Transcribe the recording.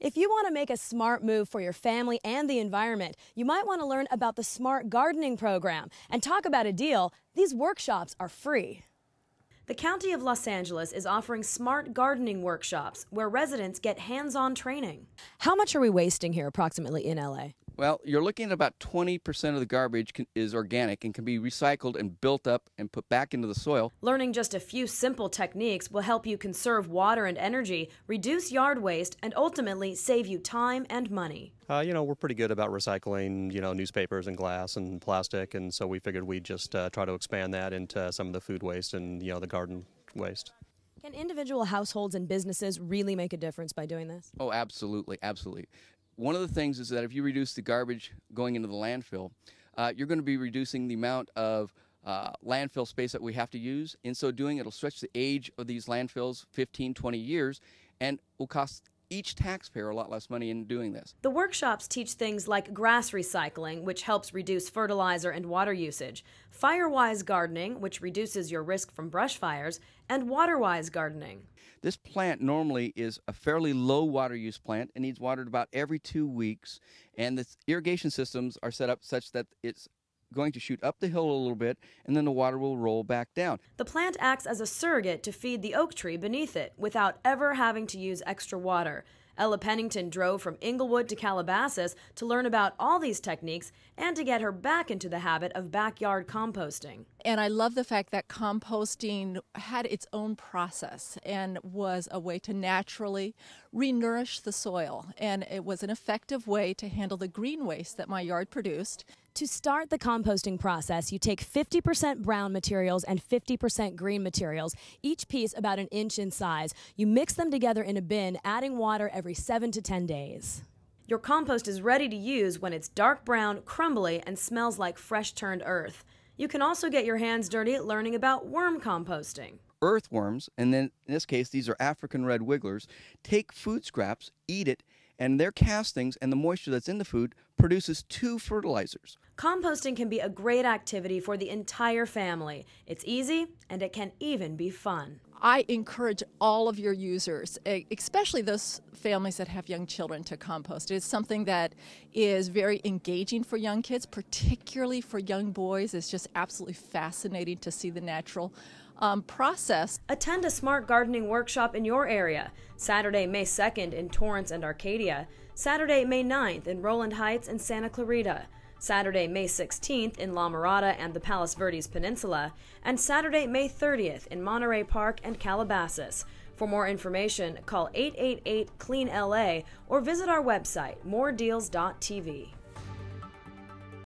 If you want to make a smart move for your family and the environment, you might want to learn about the Smart Gardening program. And talk about a deal, these workshops are free. The County of Los Angeles is offering smart gardening workshops where residents get hands-on training. How much are we wasting here approximately in LA? Well, you're looking at about 20% of the garbage is organic and can be recycled and built up and put back into the soil. Learning just a few simple techniques will help you conserve water and energy, reduce yard waste, and ultimately save you time and money. We're pretty good about recycling, newspapers and glass and plastic, and so we figured we'd just try to expand that into some of the food waste and, the garden waste. Can individual households and businesses really make a difference by doing this? Oh, absolutely, absolutely. One of the things is that if you reduce the garbage going into the landfill, you're going to be reducing the amount of landfill space that we have to use. In so doing, it'll stretch the age of these landfills 15, 20 years, and will cost each taxpayer a lot less money in doing this. The workshops teach things like grass recycling, which helps reduce fertilizer and water usage, Firewise Gardening, which reduces your risk from brush fires, and Waterwise Gardening. This plant normally is a fairly low water use plant and needs watered about every 2 weeks, and the irrigation systems are set up such that it's going to shoot up the hill a little bit, and then the water will roll back down. The plant acts as a surrogate to feed the oak tree beneath it without ever having to use extra water. Ella Pennington drove from Inglewood to Calabasas to learn about all these techniques and to get her back into the habit of backyard composting. And I love the fact that composting had its own process and was a way to naturally re-nourish the soil. And it was an effective way to handle the green waste that my yard produced. To start the composting process, you take 50% brown materials and 50% green materials, each piece about 1 inch in size. You mix them together in a bin, adding water every 7 to 10 days. Your compost is ready to use when it's dark brown, crumbly, and smells like fresh turned earth. You can also get your hands dirty learning about worm composting. Earthworms, and then in this case these are African red wigglers, take food scraps, eat it, and their castings and the moisture that's in the food produces 2 fertilizers. Composting can be a great activity for the entire family. It's easy, and it can even be fun. I encourage all of your users, especially those families that have young children, to compost. It's something that is very engaging for young kids, particularly for young boys. It's just absolutely fascinating to see the natural process. Attend a smart gardening workshop in your area. Saturday, May 2nd in Torrance and Arcadia. Saturday, May 9th in Roland Heights and Santa Clarita. Saturday, May 16th in La Mirada and the Palos Verdes Peninsula. And Saturday, May 30th in Monterey Park and Calabasas. For more information, call 888-CLEAN-LA or visit our website, moredeals.tv.